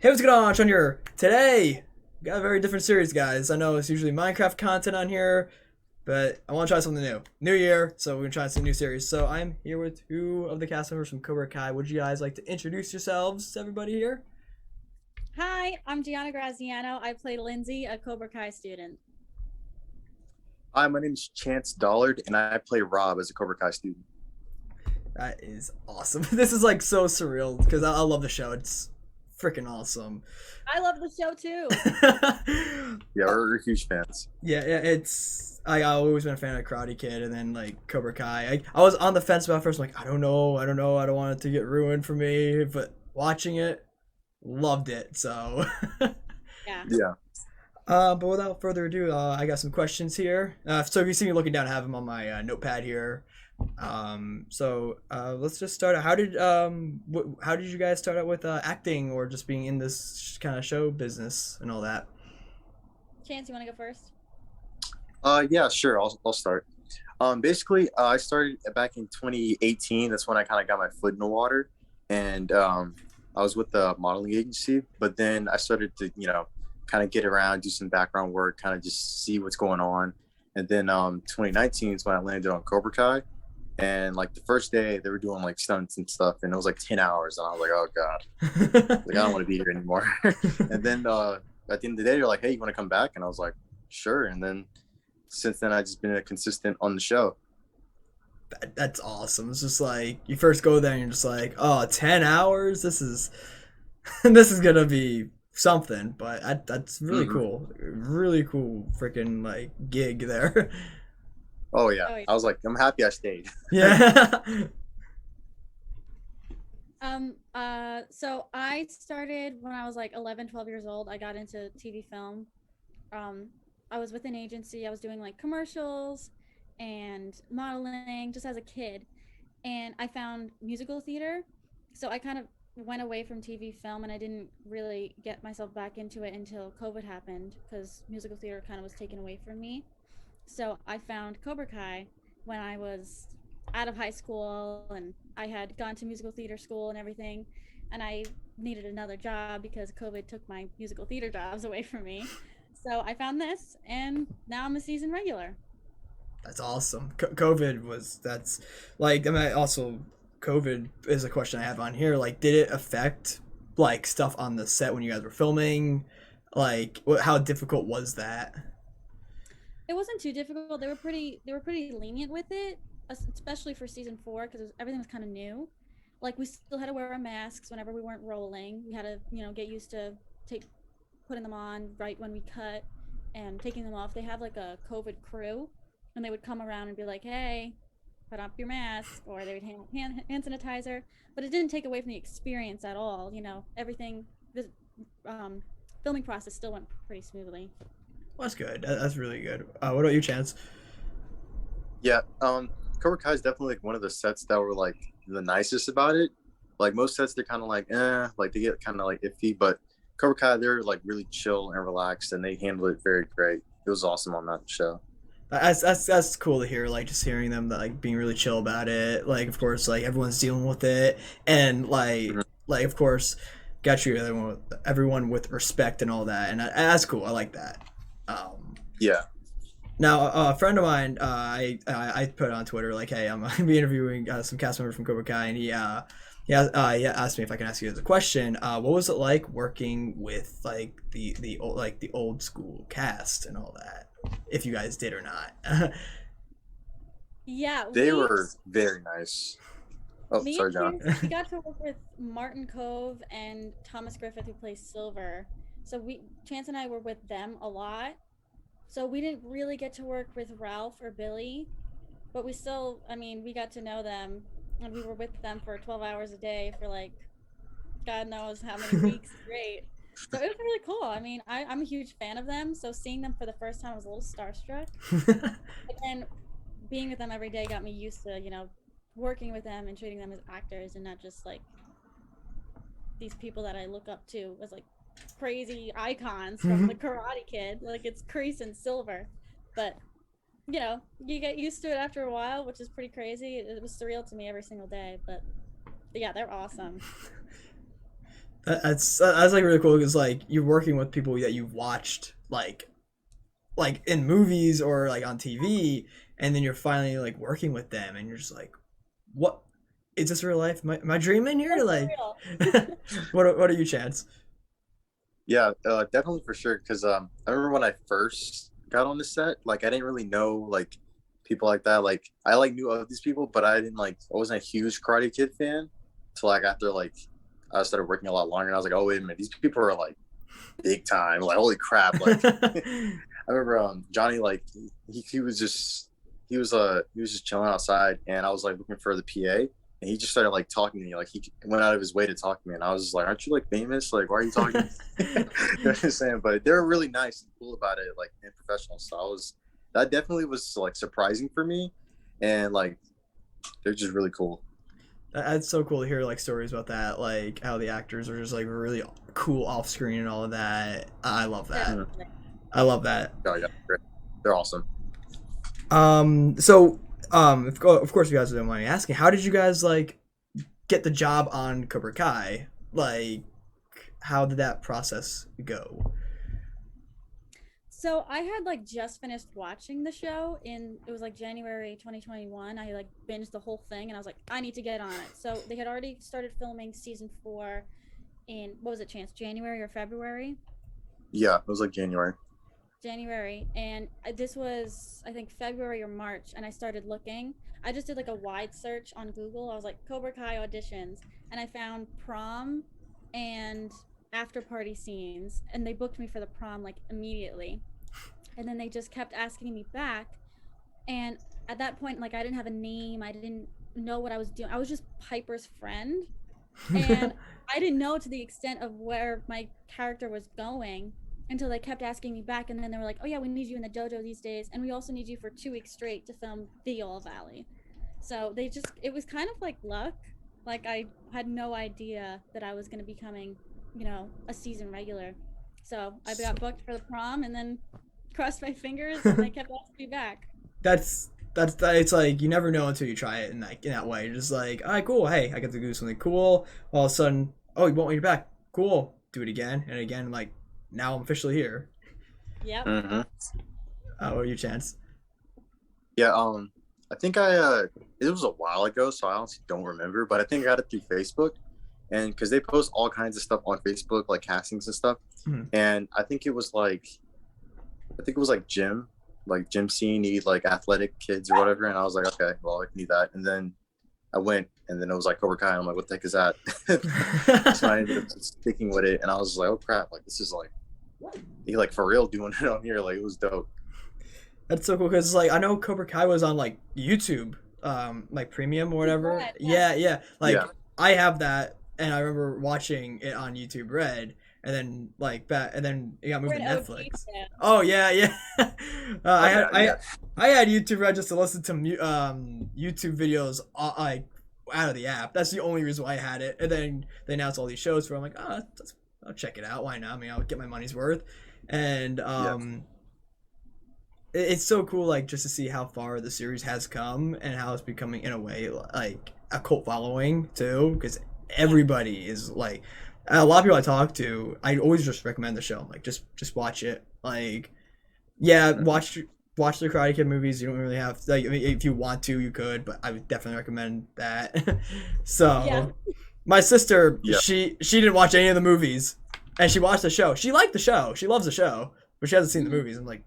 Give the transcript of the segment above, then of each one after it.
Hey, what's going on, Sean here? Today, we got a very different series, guys. I know it's usually Minecraft content on here, but I want to try something new. New year, so we're going to try some new series. So I'm here with two of the cast members from Cobra Kai. Would you guys like to introduce yourselves to everybody here? Hi, I'm Gianna Graziano. I play Lindsay, a Cobra Kai student. Hi, my name is Chance Dollard, and I play Rob as a Cobra Kai student. That is awesome. This is like so surreal because I love the show. It's freaking awesome. I love the show too. Yeah, we're huge fans. Yeah, it's I always been a fan of Karate Kid and then like Cobra Kai. I was on the fence about it first. I'm like, I don't know, I don't want it to get ruined for me. But watching it, loved it. So, Yeah. Yeah. but without further ado, I got some questions here. So if you see me looking down, I have them on my notepad here. Let's just start out. How did you guys start out with acting or just being in this kind of show business and all that? Chance, you want to go first? Yeah, sure. I'll start. Basically, I started back in 2018. That's when I kind of got my foot in the water, and I was with the modeling agency. But then I started to, kind of get around, do some background work, kind of just see what's going on. And then 2019 is when I landed on Cobra Kai. And like the first day, they were doing like stunts and stuff, and it was like 10 hours, and I was like, oh god, like I don't want to be here anymore. And then at the end of the day, they're like, hey, you want to come back? And I was like, sure. And then since then, I've just been a consistent on the show. That's awesome. It's just like you first go there and you're just like, oh, 10 hours? This is this is gonna be something, but that's really Hmm. cool. Really cool freaking like gig there. Oh yeah, Oh, yeah. I was like, I'm happy I stayed. Yeah. So I started when I was like 11, 12 years old. I got into TV film. Um, I was with an agency. I was doing like commercials and modeling just as a kid. And I found musical theater. So I kind of went away from TV film and I didn't really get myself back into it until COVID happened because musical theater kind of was taken away from me. So I found Cobra Kai when I was out of high school and I had gone to musical theater school and everything. And I needed another job because COVID took my musical theater jobs away from me. So I found this and now I'm a season regular. That's awesome. COVID was that's like I mean also COVID is a question I have on here. Like, did it affect like stuff on the set when you guys were filming? Like, how difficult was that? It wasn't too difficult. They were pretty lenient with it, especially for season 4 because everything was kind of new. Like we still had to wear our masks whenever we weren't rolling. We had to, get used to take putting them on right when we cut and taking them off. They have like a COVID crew, and they would come around and be like, "Hey, put up your mask," or they would hand sanitizer. But it didn't take away from the experience at all. Everything. The um, filming process still went pretty smoothly. Well, that's good. That's really good. What about you, Chance? Yeah, Cobra Kai is definitely like one of the sets that were like the nicest about it. Like most sets, they're kind of like, like they get kind of like iffy, but Cobra Kai, they're like really chill and relaxed, and they handle it very great. It was awesome on that show. That's cool to hear. Like just hearing them like being really chill about it. Like of course, like everyone's dealing with it, and Mhm. like of course, got treat everyone with respect and all that, and that's cool. I like that. Um, Yeah. Now, a friend of mine, I put on Twitter like, "Hey, I'm gonna be interviewing some cast members from Cobra Kai," and he asked me if I can ask you a question. What was it like working with like the old school cast and all that? If you guys did or not? Yeah, They were very nice. Oh, me sorry, and John. Chance, we got to work with Martin Cove and Thomas Griffith, who plays Silver. So Chance and I were with them a lot. So we didn't really get to work with Ralph or Billy, but we still, I mean, we got to know them, and we were with them for 12 hours a day for like God knows how many weeks straight. So it was really cool. I mean, I'm a huge fan of them, so seeing them for the first time I was a little starstruck. But then being with them every day got me used to, working with them and treating them as actors and not just like these people that I look up to as like crazy icons from the Karate Kid. Like it's Kreese and Silver. But you get used to it after a while, which is pretty crazy. It was surreal to me every single day, but yeah, they're awesome. That's like really cool because like you're working with people that you've watched like in movies or like on TV, and then you're finally like working with them, and you're just like, what is this real life? Am I dreaming here? Yeah, for Like, real. what are you, Chance? Yeah, definitely for sure. Because I remember when I first got on the set, like I didn't really know like people like that. Like I like knew of these people, but I didn't like I wasn't a huge Karate Kid fan. Till like after like I started working a lot longer, and I was like, oh wait a minute, these people are like big time. Like holy crap! Like I remember Johnny like he was just he was just chilling outside, and I was like looking for the PA. And he just started like talking to me, like he went out of his way to talk to me, and I was just like, "Aren't you like famous? Like, why are you talking?" You know what I'm saying? But they're really nice and cool about it, like and professional. So I was that definitely was like surprising for me, and like they're just really cool. That's so cool to hear like stories about that, like how the actors are just like really cool off screen and all of that. I love that. Mhm. Definitely. I love that. Oh yeah, great. They're awesome. So of course, you guys don't mind me asking, how did you guys like get the job on Cobra Kai? Like, how did that process go? So I had like just finished watching the show in it was like January 2021. I like binged the whole thing and I was like, I need to get on it. So they had already started filming season 4 in what was it, Chance? January or February? Yeah, it was like January. January, and this was I think February or March, and I started looking. I just did like a wide search on Google. I was like Cobra Kai auditions, and I found prom and after party scenes, and they booked me for the prom like immediately. And then they just kept asking me back, and at that point, like I didn't have a name, I didn't know what I was doing. I was just Piper's friend, and I didn't know to the extent of where my character was going until they kept asking me back. And then they were like, oh, yeah, we need you in the dojo these days. And we also need you for 2 weeks straight to film the All Valley. So they just, it was kind of like luck. Like I had no idea that I was going to be becoming, a season regular. So I got booked for the prom and then crossed my fingers and they kept asking me back. That's it's like you never know until you try it in that way. You're just like, all right, cool. Hey, I get to do something cool. All of a sudden, oh, you want me back? Cool. Do it again and again. Like now I'm officially here. Yep. Hmm. What are your chance? Yeah, I think I it was a while ago, so I honestly don't remember, but I think I got it through Facebook, and because they post all kinds of stuff on Facebook, like castings and stuff, Mhm. and I think it was like gym scene need like athletic kids or whatever, and I was like, okay, well I can do that, and then I went, and then it was like Cobra Kai, and I'm like, what the heck is that? So I ended up sticking with it, and I was like, oh crap, like this is like he like for real doing it on here, like it was dope. That's so cool because like I know Cobra Kai was on like YouTube, like premium or whatever. Red, yeah. Yeah, yeah. Like Yeah, I have that, and I remember watching it on YouTube Red, and then like back, and then it got moved We're to an OG Netflix. fan. Oh yeah, yeah. I oh had yeah, yeah. I had YouTube Red just to listen to YouTube videos like out of the app. That's the only reason why I had it. And then they announced all these shows for. I'm like, oh, I'll check it out. Why not? I mean, I'll get my money's worth. And Yeah. it's so cool like just to see how far the series has come and how it's becoming in a way like a cult following too because Yeah. everybody is like a lot of people I talk to I always just recommend the show like just watch it like yeah Mhm. watch the Karate Kid movies you don't really have like I mean, if you want to you could but I would definitely recommend that Yeah. so my sister Yeah. she didn't watch any of the movies and she watched the show she liked the show she loves the show but she hasn't seen the Mhm. movies I'm like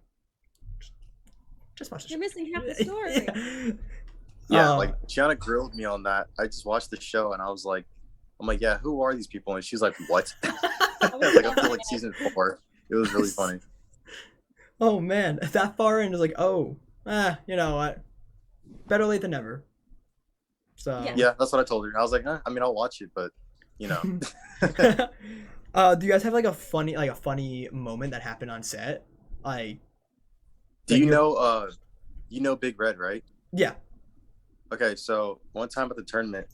just watch the You're missing half the show. story. Yeah, Uh, like Gianna grilled me on that. I just watched the show and I was like, I'm like, yeah, who are these people? And she's like, what? I was Like up to loving like it. season 4. It was really funny. oh man, that far in is like, oh, you know what? Better late than never. Yeah. So, Yeah, that's what I told her. I was like, I mean, I'll watch it, but you know. do you guys have like a funny moment that happened on set? Like, Do that you you're, know you know Big Red, right? yeah. Okay, so one time at the tournament,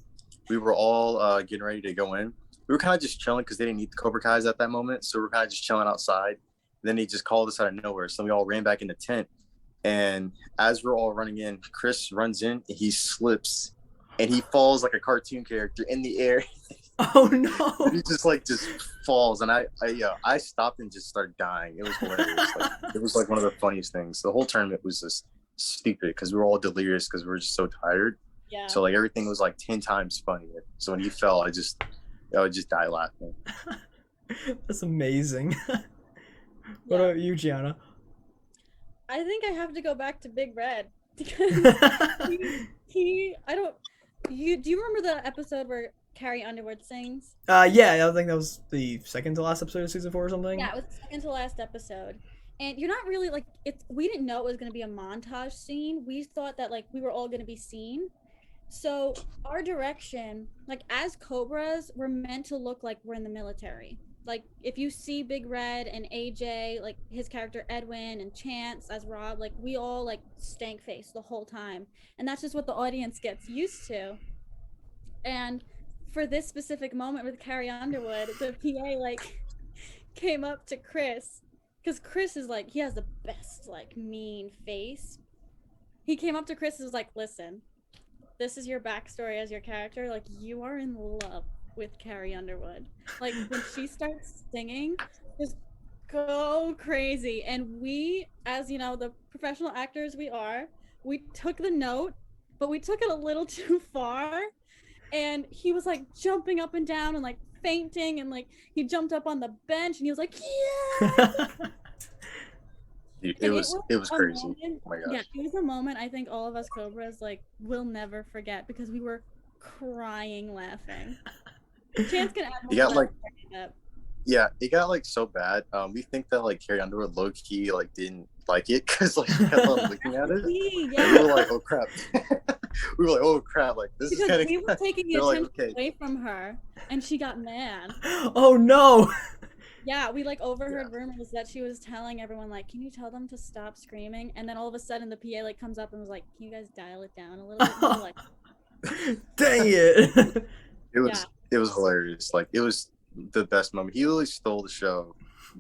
we were all getting ready to go in. We were kind of just chilling because they didn't need the Cobra Kais at that moment, so we are kind of just chilling outside. Then he just called us out of nowhere, so we all ran back in the tent. And as we're all running in, Chris runs in, and he slips, and he falls like a cartoon character in the air. Oh no. He just falls, and I stopped and just started dying. It was hilarious. Like it was like one of the funniest things. The whole tournament was just stupid because we were all delirious because we were just so tired. Yeah. So like everything was like 10 times funnier. So when he fell, I would just die laughing. That's amazing. What Yeah. about you, Gianna? I think I have to go back to Big Red because I don't do you remember the episode where Carrie Underwood sings? Yeah, I think that was the second to last episode of season 4 or something. Yeah, it was the second to last episode. And you're not really like we didn't know it was going to be a montage scene. We thought that like we were all going to be seen. So our direction, like as Cobras, we're meant to look like we're in the military. Like if you see Big Red and AJ, like his character Edwin and Chance as Rob, like we all like stank face the whole time. And that's just what the audience gets used to. And for this specific moment with Carrie Underwood, the PA like came up to Chris because Chris is like he has the best like mean face. He came up to Chris and was like, "Listen, this is your backstory as your character. Like you are in love with Carrie Underwood. Like when she starts singing, just go crazy." And we, as you know, the professional actors we are, we took the note, but we took it a little too far. And he was like jumping up and down and like fainting, and like he jumped up on the bench and he was like, "Yeah." Dude, And it was crazy. moment, Oh my yeah, gosh. it was a moment I think all of us Cobras like will never forget because we were crying laughing. Chance can add more You got to like that. Yeah, it got like so bad. We think that like Carrie Underwood low key like didn't like it because like she kept on looking at it. And we Yeah, were like, oh crap. We were like, oh crap, like this is because kind we were taking the They're like, attention okay. away from her, and she got mad. Oh no. Yeah, we like overheard rumors that she was telling everyone like, "Can you tell them to stop screaming?" And then all of a sudden the PA like comes up and was like, "Can you guys dial it down a little bit?" And we're like, Dang it. It was hilarious. Like it was the best moment. He really stole the show.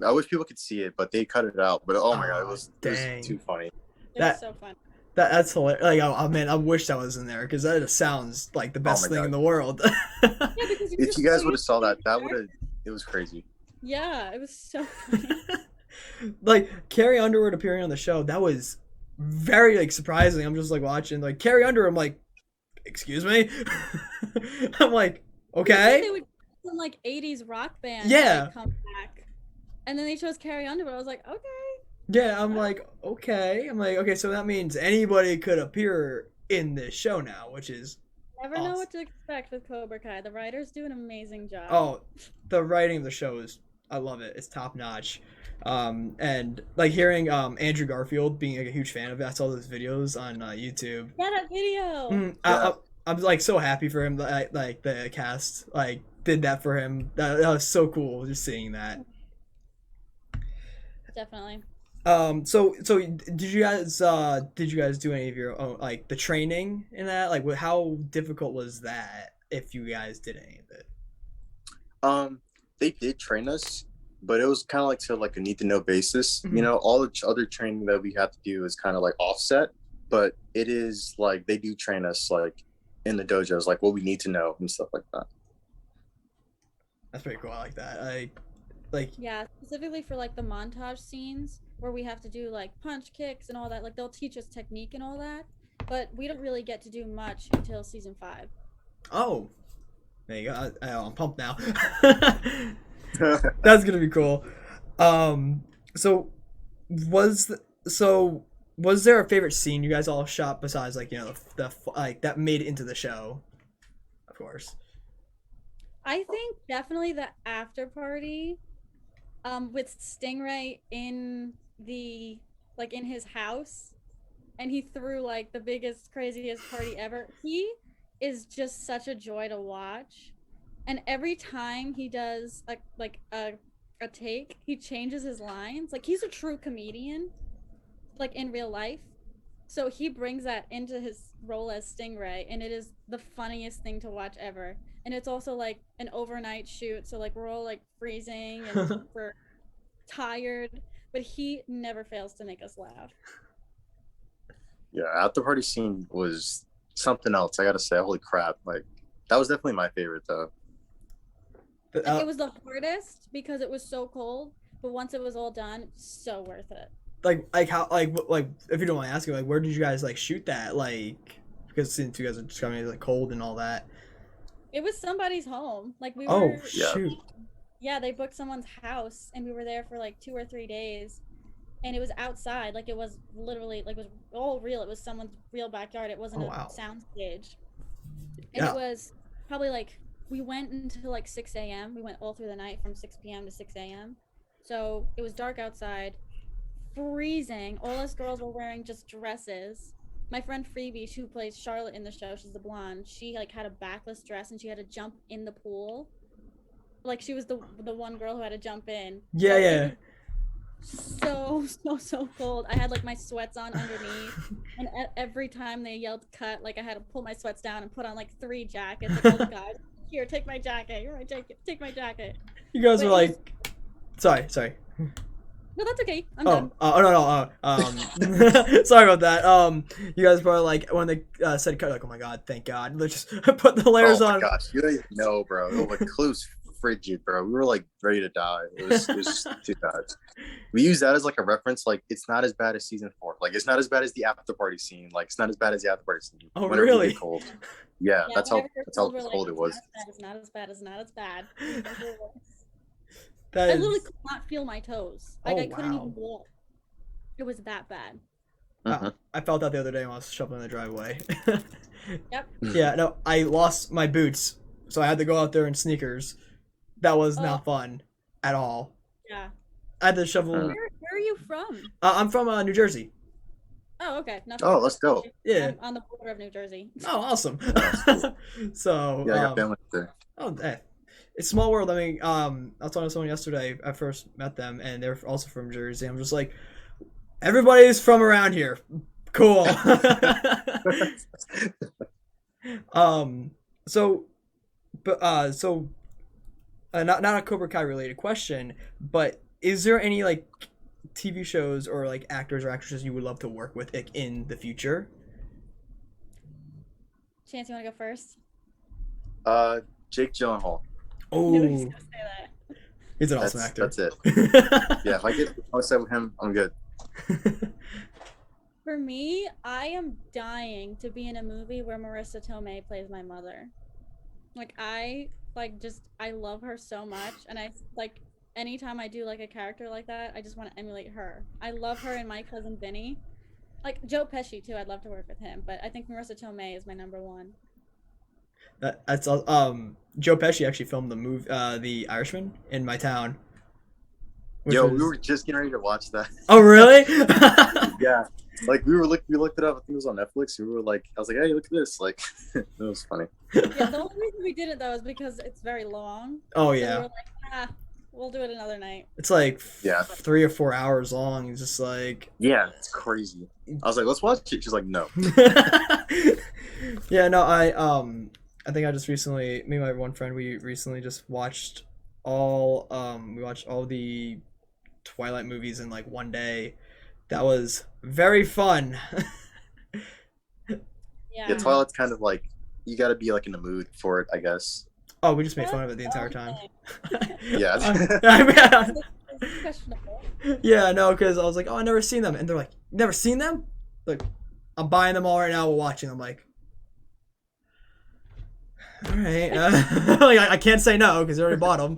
I wish people could see it, but they cut it out. But oh my god, it was too funny. it was so fun. That's hilarious. Like, oh man, I wish that was in there because that just sounds like the best thing in the world. Yeah, because If you guys would have saw that, it was crazy. Yeah, it was so funny. Like Carrie Underwood appearing on the show, that was very like surprising. I'm just like watching like Carrie Underwood. I'm like, excuse me. I'm like, okay. They would some like 80s rock band Yeah. come back, and then they chose Carrie Underwood. I was like, okay. Yeah, I'm like, okay. I'm like, okay, so that means anybody could appear in this show now, which is Never awesome. know what to expect with Cobra Kai. The writers do an amazing job. Oh, the writing of the show is, I love it. It's top notch. And like hearing Andrew Garfield being like a huge fan of it. I saw those videos on YouTube. Yeah, that video. I'm like so happy for him that like the cast like did that for him. That was so cool just seeing that. Definitely. So did you guys do any of your own like the training in that? Like how difficult was that if you guys did any of it? They did train us, but it was kind of like to like a need to know basis. Mhm. You know, all the other training that we have to do is kind of like offset, but it is like they do train us like in the dojos, like what we need to know and stuff like that. That's pretty cool. I like that. Like Yeah, specifically for like the montage scenes where we have to do like punch kicks and all that. Like they'll teach us technique and all that, but we don't really get to do much until season 5. oh, there you go. I'm pumped now. That's gonna be cool. So was there a favorite scene you guys all shot besides like the like that made it into the show? Of course. I think definitely the after party with Stingray in the like in his house, and he threw like the biggest craziest party ever. He is just such a joy to watch, and every time he does a take, he changes his lines. Like he's a true comedian like in real life, so he brings that into his role as Stingray, and it is the funniest thing to watch ever. And it's also like an overnight shoot, so like we're all like freezing and we're tired, but he never fails to make us laugh. Yeah, after party scene was something else. I gotta say, holy crap! Like that was definitely my favorite though. Like, it was the hardest because it was so cold, but once it was all done, so worth it. like how like if you don't mind asking, like where did you guys like shoot that? Like because since you guys are just coming like cold and all that. It was somebody's home. Like we Oh were, Yeah. shoot! yeah, they booked someone's house, and we were there for like 2 or 3 days, and it was outside. Like it was literally like it was all real. It was someone's real backyard. It wasn't Oh, a wow. sound stage, and Yeah. it was probably like we went until like 6 a.m. We went all through the night from 6 p.m. to 6 a.m. So it was dark outside, freezing. All us girls were wearing just dresses. My friend Phoebe, who plays Charlotte in the show, she's the blonde. She like had a backless dress and she had to jump in the pool. Like she was the one girl who had to jump in. Yeah, So it yeah. was so cold. I had like my sweats on underneath, and every time they yelled cut, like I had to pull my sweats down and put on like 3 jackets. Like all the guys, here, take my jacket. Here, take my jacket. You guys But were it was- like, sorry. No, that's okay. I'm Oh, done. no. Sorry about that. You guys probably like when they said cut, like, oh my god, thank God. Let's just put the layers Oh my on. gosh, you don't even know, bro. It was close frigid, bro. We were like ready to die. It was just too bad. We use that as like a reference. Like it's not as bad as season 4. Like it's not as bad as the after party scene. Like it's not as bad as the after party scene. Oh, Whenever you really? get cold. Yeah, Yeah, that's how whenever we're cold we're like, it was. It's not as bad. It's not as bad. That I is, literally could not feel my toes. Like Oh, I couldn't wow. even walk. It was that bad. Mhm. I felt that the other day when I was shoveling the driveway. Yep. Yeah, no, I lost my boots, so I had to go out there in sneakers. That was not fun at all. Yeah. I had to shovel. Mhm. Where are you from? I'm from New Jersey. Oh, okay. Not Oh, let's go. Yeah. I'm on the border of New Jersey. Oh, awesome. So, Yeah, I got family there. oh, it's a small world. I mean, I was talking to someone yesterday. I first met them, and they're also from Jersey. I'm just like, everybody's from around here. Cool. So, but not a Cobra Kai related question, but is there any like TV shows or like actors or actresses you would love to work with like, in the future? Chance, you want to go first? Jake Gyllenhaal. Knew he was Oh, gonna say that. he's an awesome actor. That's it. Yeah, if I get outside with him, I'm good. For me, I am dying to be in a movie where Marissa Tomei plays my mother. Like I love her so much, and I like anytime I do like a character like that, I just want to emulate her. I love her and my cousin Vinny. Like Joe Pesci too, I'd love to work with him, but I think Marissa Tomei is my number one. That's Joe Pesci actually filmed the movie The Irishman in my town. Yo, we were just getting ready to watch that. Oh really? Yeah, like we looked it up. I think it was on Netflix. We were like, I was like, hey, look at this. Like, it was funny. Yeah, the only reason we did it though is because it's very long. Oh So yeah. we were like, we'll do it another night. It's like Yeah. 3 or 4 hours long. It's just like Yeah, it's crazy. I was like, let's watch it. She's like, no. yeah, no, I think I just recently, me and my one friend, we recently just watched we watched all the Twilight movies in like one day. That was very fun. Yeah. Yeah, Twilight's kind of like you got to be like in the mood for it, I guess. Oh, we just made fun of it the entire time. Yeah. It's questionable. Yeah, no, because I was like, oh, I've never seen them. And they're like, never seen them? Like, I'm buying them all right now. We're watching them. I'm like, all right. Like, I can't say no because I already bought them.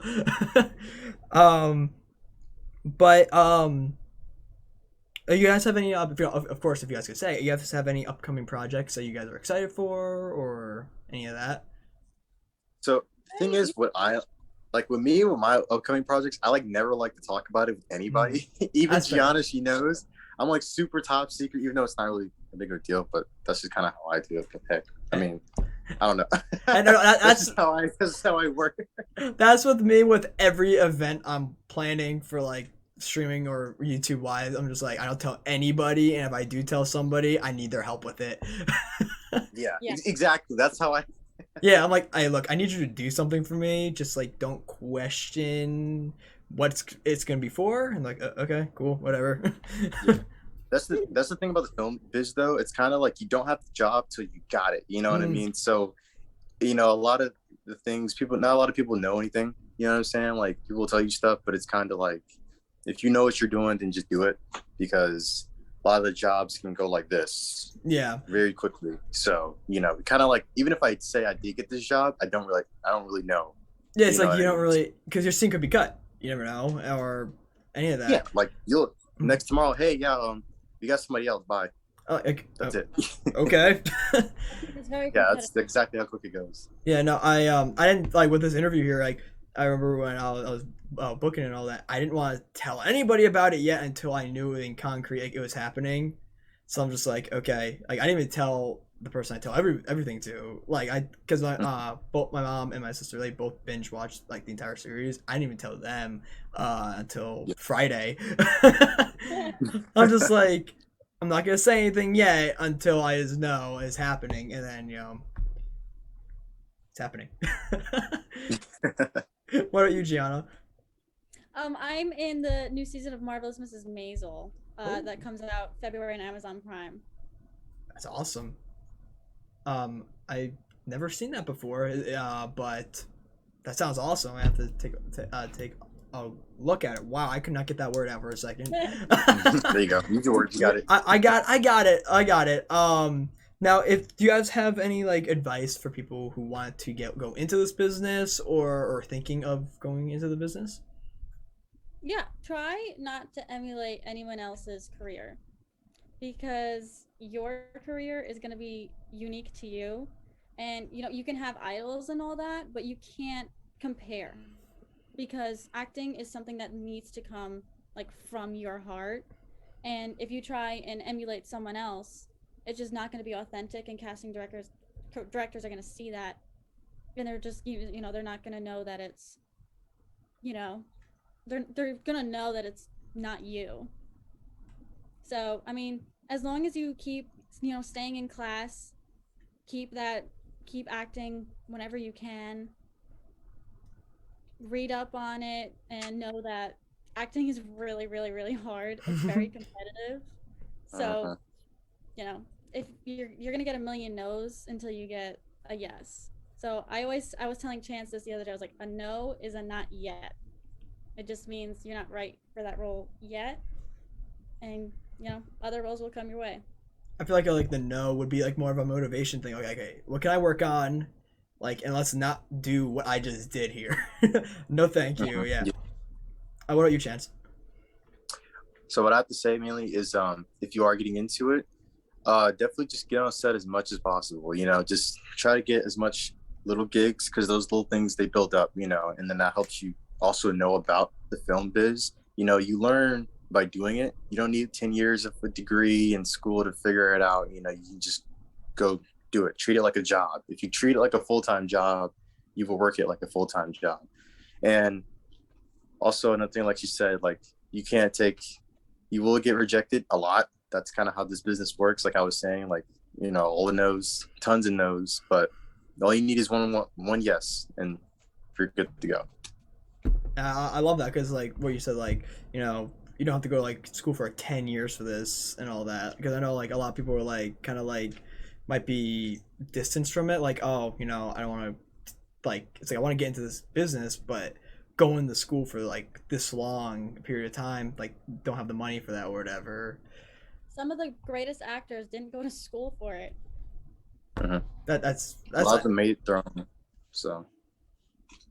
But, you guys have any, of course, if you guys could say, you guys have any upcoming projects that you guys are excited for or any of that? So the thing is, what I like with me with my upcoming projects, I like never like to talk about it with anybody. Even That's fair. Gianna, she knows. I'm like super top secret, even though it's not really a big of a deal. But that's just kind of how I do it. Heck, I mean, I don't know. I know, That's how I work. That's with me with every event I'm planning for like streaming or YouTube wise. I'm just like, I don't tell anybody, and if I do tell somebody, I need their help with it. Yeah, Yeah. exactly. That's how I. Yeah, I'm like, hey, look, I need you to do something for me. Just like, don't question what it's gonna be for. And like, okay, cool, whatever. That's the thing about the film biz though. It's kind of like you don't have the job till you got it. You know what I mean? So, a lot of the things not a lot of people know anything. You know what I'm saying? Like people will tell you stuff, but it's kind of like if you know what you're doing, then just do it because a lot of the jobs can go like this Yeah. very quickly. So, kind of like even if I say I did get this job, I don't really know. Yeah, it's You know like what you I don't mean? really because your scene could be cut. You never know, or any of Yeah, that. like you'll next tomorrow, hey, yeah, you got somebody else, bye. That's it. Okay. It's very Yeah, competitive. that's exactly how quick it goes. Yeah, no, I didn't like with this interview here. Like, I remember when I was booking and all that. I didn't want to tell anybody about it yet until I knew in concrete like, it was happening. So I'm just like, okay, like I didn't even tell the person I tell everything to. Like because my both my mom and my sister they both binge watched like the entire series. I didn't even tell them until Yeah. Friday. I'm just like, I'm not gonna say anything yet until I just know it's happening, and then it's happening. What about you, Gianna? I'm in the new season of Marvelous Mrs. Maisel that comes out February on Amazon Prime. That's awesome. I never seen that before, but that sounds awesome. I have to take a look at it. Wow, I could not get that word out for a second. There you go. Use your words. You got it. I got it. Now, if do you guys have any like advice for people who want to go into this business or thinking of going into the business? Yeah, try not to emulate anyone else's career because your career is going to be unique to you. And you can have idols and all that, but you can't compare because acting is something that needs to come like from your heart. And if you try and emulate someone else, it's just not going to be authentic. And casting directors are going to see that, and they're just they're not going to know that it's you know they're going to know that it's not you. So I mean, as long as you keep staying in class, keep acting whenever you can, read up on it, and know that acting is really, really, really hard. It's very competitive. So, Uh-huh. you know, if you're gonna get a million no's until you get a yes. So I was telling Chance this the other day. I was like, a no is a not yet. It just means you're not right for that role yet, and other roles will come your way. I feel like the no would be like more of a motivation thing. Like, okay, what can I work on? Like, and let's not do what I just did here. No, thank you. Uh-huh. Yeah. Yeah. What about you, Chance? So what I have to say mainly is, if you are getting into it, definitely just get on set as much as possible. Just try to get as much little gigs because those little things they build up. And then that helps you also know about the film biz. You learn by doing it. You don't need 10 years of a degree in school to figure it out. You can just go do it. Treat it like a job. If you treat it like a full-time job, you will work it like a full-time job. And also another thing, like you said, like you will get rejected a lot. That's kind of how this business works. Like I was saying, like, all the no's, tons of no's, but all you need is one yes, and you're good to go. I love that because like what you said, like you don't have to go like school for 10 years for this and all that. Because I know like a lot of people are like kind of like might be distanced from it. Like I don't want to like it's like I want to get into this business, but going to school for like this long period of time, like don't have the money for that or whatever. Some of the greatest actors didn't go to school for it. Mm-hmm. That's A lot like, of them made it their own. So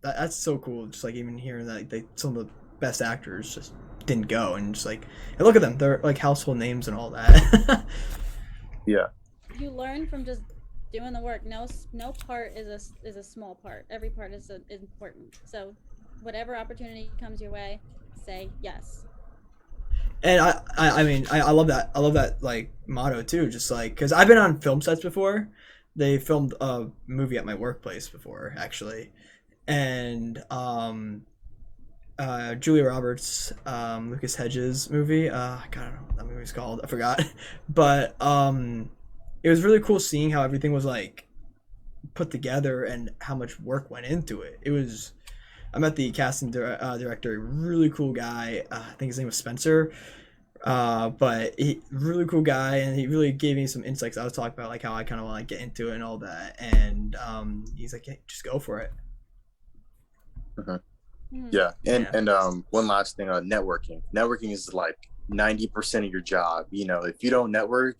that's so cool. Just like even hearing that some of the best actors just didn't go and just like and look at them, they're like household names and all that. yeah. You learn from just doing the work. No part is a small part. Every part is important. So whatever opportunity comes your way, say yes. And I mean I love that like motto too, just like because I've been on film sets before. They filmed a movie at my workplace before actually, and Julia Roberts, Lucas Hedges movie. God, I don't know what that movie's called. I forgot, but it was really cool seeing how everything was like put together and how much work went into it. It was. I met the casting director, really cool guy. I think his name was Spencer. But he really cool guy, and he really gave me some insights. I was talking about like how I kind of want to get into it and all that, and he's like, hey, just go for it. Uh-huh. Mhm. Yeah, and Yeah. one last thing, networking. Networking is like 90% of your job. You know, if you don't network,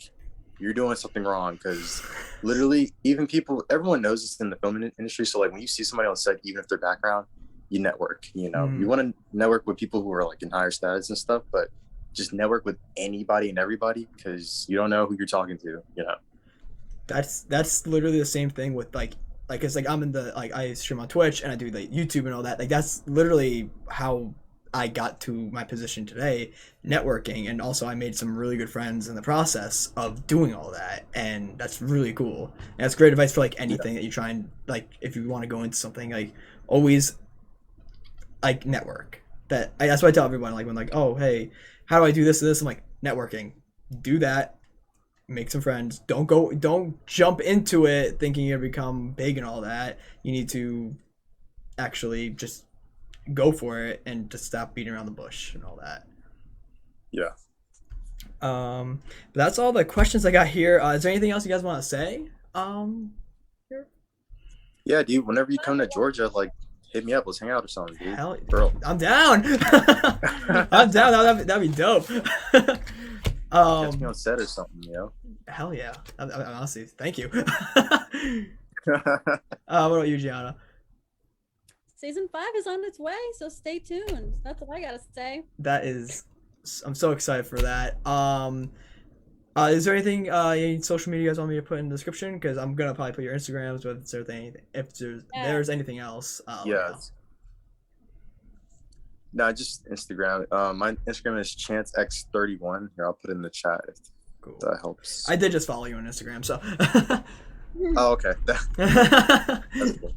you're doing something wrong because literally, even people, everyone knows this in the film industry. So like when you see somebody on set, even if their background, you network. You know, you Mm, want to network with people who are like in higher status and stuff, but just network with anybody and everybody because you don't know who you're talking to. You know. that's literally the same thing with like it's like I'm in the like I stream on Twitch and I do the YouTube and all that. Like that's literally how I got to my position today, networking, and also I made some really good friends in the process of doing all that, and that's really cool. And that's great advice for like Yeah. anything that you try and like if you want to go into something like always like network. That's what I tell everyone like when like oh hey how do I do this and this I'm like networking, do that, make some friends. Don't jump into it thinking you're gonna become big and all that. You need to actually just go for it and just stop beating around the bush and all that. Yeah. But that's all the questions I got here. Is there anything else you guys want to say? Here? Yeah, dude. Whenever you come to Georgia, like hit me up. Let's hang out or something, dude. Hell, Bro. I'm down. I'm down. That'd be dope. Catch me um, on set or something, you know. hell yeah. Honestly, thank you. What about you, Gianna? Season 5 is on its way, so stay tuned. That's what I gotta say. That is, I'm so excited for that. Is there anything any social media you guys want me to put in the description? Because I'm gonna probably put your Instagrams, but if Yeah. there's anything else, let me Yeah. know. No, just Instagram. My Instagram is chancex31. Here, I'll put it in the chat if Cool. that helps. I did just follow you on Instagram, so. Oh, okay. That's cool.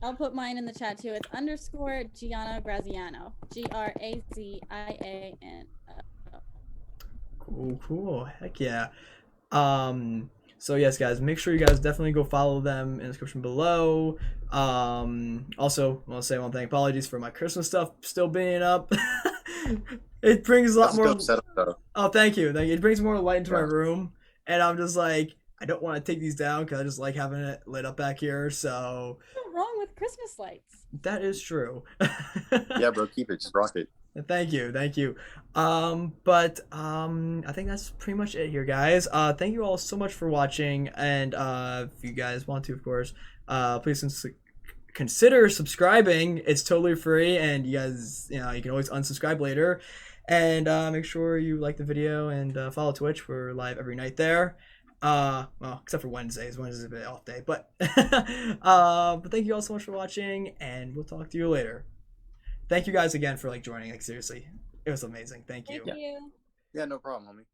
I'll put mine in the chat too. It's underscore Gianna Graziano. Grazian. Cool. Heck yeah. So yes, guys, make sure you guys definitely go follow them in the description below. Also, I want to say one thing. Apologies for my Christmas stuff still being up. It brings a lot That's a more. dope setup, though. Oh, thank you. It brings more light into my Yeah. room, and I'm just like, I don't want to take these down because I just like having it lit up back here. So What's wrong with Christmas lights? that is true. Yeah, bro, keep it. Just rock it. Thank you. But I think that's pretty much it here, guys. Thank you all so much for watching, and if you guys want to, of course, please consider subscribing. It's totally free, and you guys, you can always unsubscribe later. And make sure you like the video and follow Twitch. We're live every night there. Well, except for Wednesdays. Wednesdays is a bit off day, but but thank you all so much for watching, and we'll talk to you later. Thank you guys again for like joining. Like seriously, it was amazing. Thank you. Thank you. Yeah, no problem, homie.